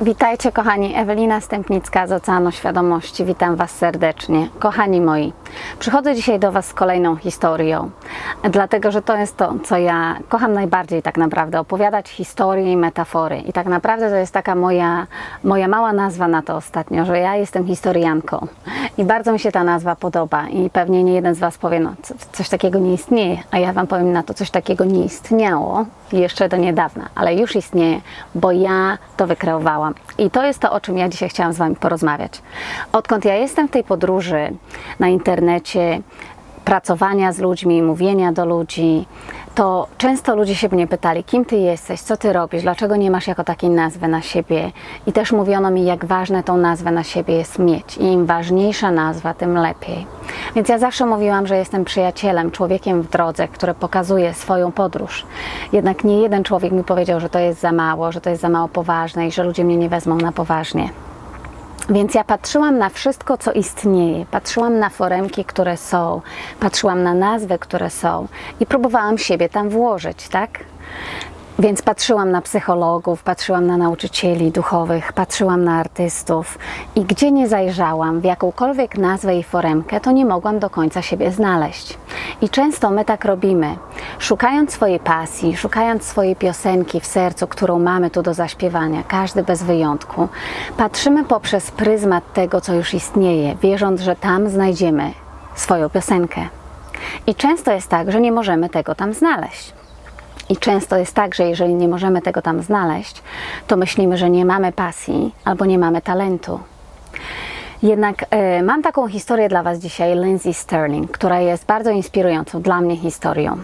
Witajcie kochani, Ewelina Stępnicka z Oceanu Świadomości. Witam Was serdecznie. Kochani moi, przychodzę dzisiaj do Was z kolejną historią, dlatego że to jest to, co ja kocham najbardziej tak naprawdę, opowiadać historie i metafory. I tak naprawdę to jest taka moja mała nazwa na to ostatnio, że ja jestem historianką. I bardzo mi się ta nazwa podoba i pewnie nie jeden z Was powie, no coś takiego nie istnieje, a ja Wam powiem na to, coś takiego nie istniało jeszcze do niedawna, ale już istnieje, bo ja to wykreowałam. I to jest to, o czym ja dzisiaj chciałam z Wami porozmawiać. Odkąd ja jestem w tej podróży na internecie, pracowania z ludźmi, mówienia do ludzi, to często ludzie się mnie pytali, kim Ty jesteś, co Ty robisz, dlaczego nie masz jako takiej nazwy na siebie. I też mówiono mi, jak ważne tą nazwę na siebie jest mieć. I im ważniejsza nazwa, tym lepiej. Więc ja zawsze mówiłam, że jestem przyjacielem, człowiekiem w drodze, który pokazuje swoją podróż. Jednak nie jeden człowiek mi powiedział, że to jest za mało, że to jest za mało poważne i że ludzie mnie nie wezmą na poważnie. Więc ja patrzyłam na wszystko, co istnieje, patrzyłam na foremki, które są, patrzyłam na nazwy, które są i próbowałam siebie tam włożyć, tak? Więc patrzyłam na psychologów, patrzyłam na nauczycieli duchowych, patrzyłam na artystów i gdzie nie zajrzałam, w jakąkolwiek nazwę i foremkę, to nie mogłam do końca siebie znaleźć. I często my tak robimy, szukając swojej pasji, szukając swojej piosenki w sercu, którą mamy tu do zaśpiewania, każdy bez wyjątku, patrzymy poprzez pryzmat tego, co już istnieje, wierząc, że tam znajdziemy swoją piosenkę. I często jest tak, że nie możemy tego tam znaleźć. I często jest tak, że jeżeli nie możemy tego tam znaleźć, to myślimy, że nie mamy pasji albo nie mamy talentu. Jednak mam taką historię dla Was dzisiaj, Lindsey Stirling, która jest bardzo inspirującą dla mnie historią.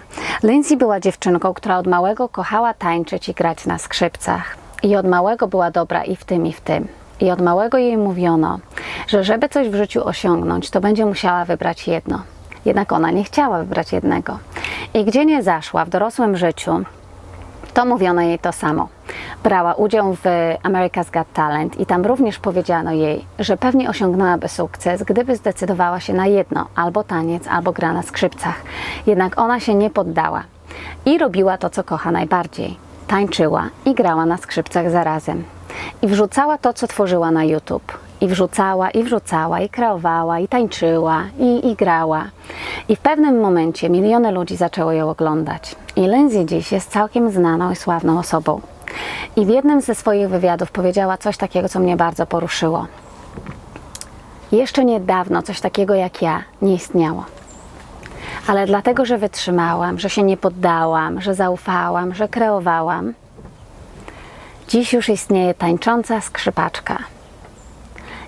Lindsey była dziewczynką, która od małego kochała tańczyć i grać na skrzypcach. I od małego była dobra i w tym, i w tym. I od małego jej mówiono, że żeby coś w życiu osiągnąć, to będzie musiała wybrać jedno. Jednak ona nie chciała wybrać jednego. I gdzie nie zaszła w dorosłym życiu, to mówiono jej to samo. Brała udział w America's Got Talent i tam również powiedziano jej, że pewnie osiągnęłaby sukces, gdyby zdecydowała się na jedno, albo taniec, albo gra na skrzypcach. Jednak ona się nie poddała i robiła to, co kocha najbardziej. Tańczyła i grała na skrzypcach zarazem. I wrzucała to, co tworzyła na YouTube. I wrzucała, i kreowała, i tańczyła, i grała. I w pewnym momencie miliony ludzi zaczęło ją oglądać. I Lindsey dziś jest całkiem znaną i sławną osobą. I w jednym ze swoich wywiadów powiedziała coś takiego, co mnie bardzo poruszyło. Jeszcze niedawno coś takiego jak ja nie istniało. Ale dlatego, że wytrzymałam, że się nie poddałam, że zaufałam, że kreowałam, dziś już istnieje tańcząca skrzypaczka.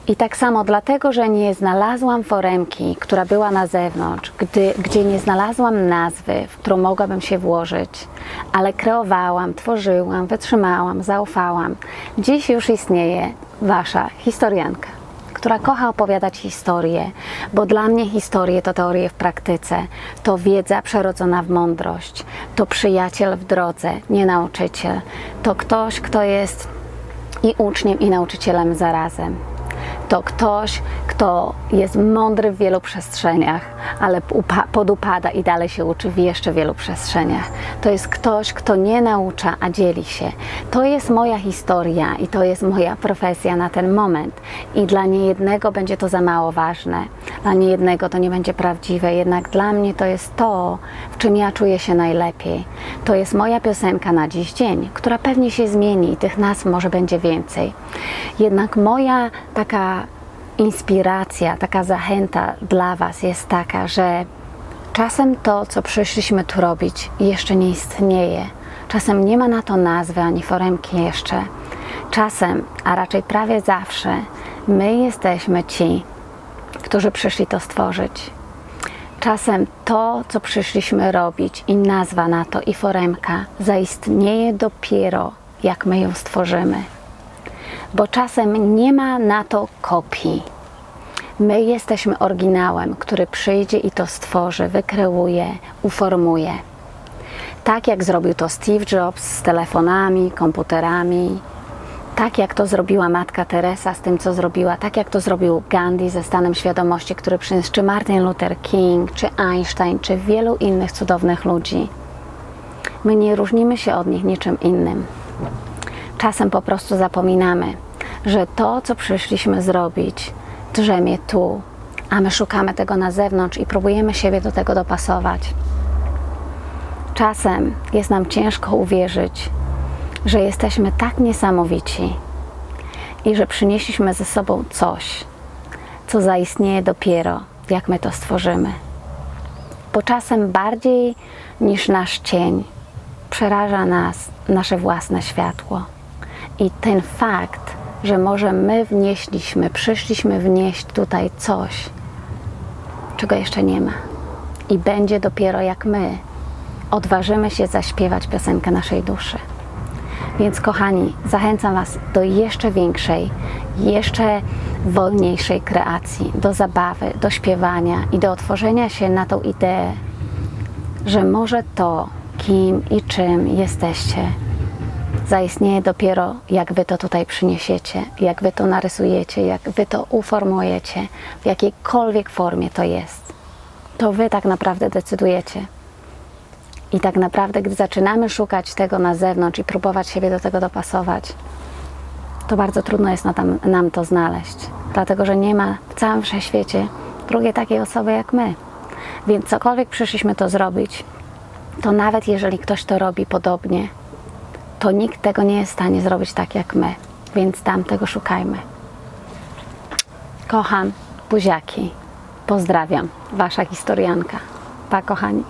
I tak samo dlatego, że nie znalazłam foremki, która była na zewnątrz, gdzie nie znalazłam nazwy, w którą mogłabym się włożyć, ale kreowałam, tworzyłam, wytrzymałam, zaufałam. Dziś już istnieje Wasza historianka, która kocha opowiadać historie, bo dla mnie historie to teorie w praktyce, to wiedza przerodzona w mądrość, to przyjaciel w drodze, nie nauczyciel, to ktoś, kto jest i uczniem, i nauczycielem zarazem. To ktoś, kto jest mądry w wielu przestrzeniach, ale podupada i dalej się uczy w jeszcze wielu przestrzeniach. To jest ktoś, kto nie naucza, a dzieli się. To jest moja historia i to jest moja profesja na ten moment. I dla niejednego będzie to za mało ważne. Dla niejednego to nie będzie prawdziwe. Jednak dla mnie to jest to, w czym ja czuję się najlepiej. To jest moja piosenka na dziś dzień, która pewnie się zmieni i tych nazw może będzie więcej. Jednak moja taka inspiracja, taka zachęta dla Was jest taka, że czasem to, co przyszliśmy tu robić, jeszcze nie istnieje. Czasem nie ma na to nazwy ani foremki jeszcze. Czasem, a raczej prawie zawsze, my jesteśmy ci, którzy przyszli to stworzyć. Czasem to, co przyszliśmy robić i nazwa na to i foremka zaistnieje dopiero, jak my ją stworzymy. Bo czasem nie ma na to kopii. My jesteśmy oryginałem, który przyjdzie i to stworzy, wykreuje, uformuje. Tak jak zrobił to Steve Jobs z telefonami, komputerami, tak jak to zrobiła Matka Teresa z tym, co zrobiła, tak jak to zrobił Gandhi ze stanem świadomości, który przyniósł, czy Martin Luther King, czy Einstein, czy wielu innych cudownych ludzi. My nie różnimy się od nich niczym innym. Czasem po prostu zapominamy, że to, co przyszliśmy zrobić, drzemie tu, a my szukamy tego na zewnątrz i próbujemy siebie do tego dopasować. Czasem jest nam ciężko uwierzyć, że jesteśmy tak niesamowici i że przynieśliśmy ze sobą coś, co zaistnieje dopiero, jak my to stworzymy. Bo czasem bardziej niż nasz cień przeraża nas nasze własne światło. I ten fakt, że może my przyszliśmy wnieść tutaj coś, czego jeszcze nie ma. I będzie dopiero jak my odważymy się zaśpiewać piosenkę naszej duszy. Więc kochani, zachęcam Was do jeszcze większej, jeszcze wolniejszej kreacji, do zabawy, do śpiewania i do otworzenia się na tą ideę, że może to, kim i czym jesteście, zaistnieje dopiero jak Wy to tutaj przyniesiecie, jak Wy to narysujecie, jak Wy to uformujecie, w jakiejkolwiek formie to jest. To Wy tak naprawdę decydujecie. I tak naprawdę, gdy zaczynamy szukać tego na zewnątrz i próbować siebie do tego dopasować, to bardzo trudno jest nam to znaleźć. Dlatego, że nie ma w całym wszechświecie drugiej takiej osoby jak my. Więc cokolwiek przyszliśmy to zrobić, to nawet jeżeli ktoś to robi podobnie, to nikt tego nie jest w stanie zrobić tak jak my. Więc tam tego szukajmy. Kocham, buziaki. Pozdrawiam. Wasza historianka. Pa, kochani.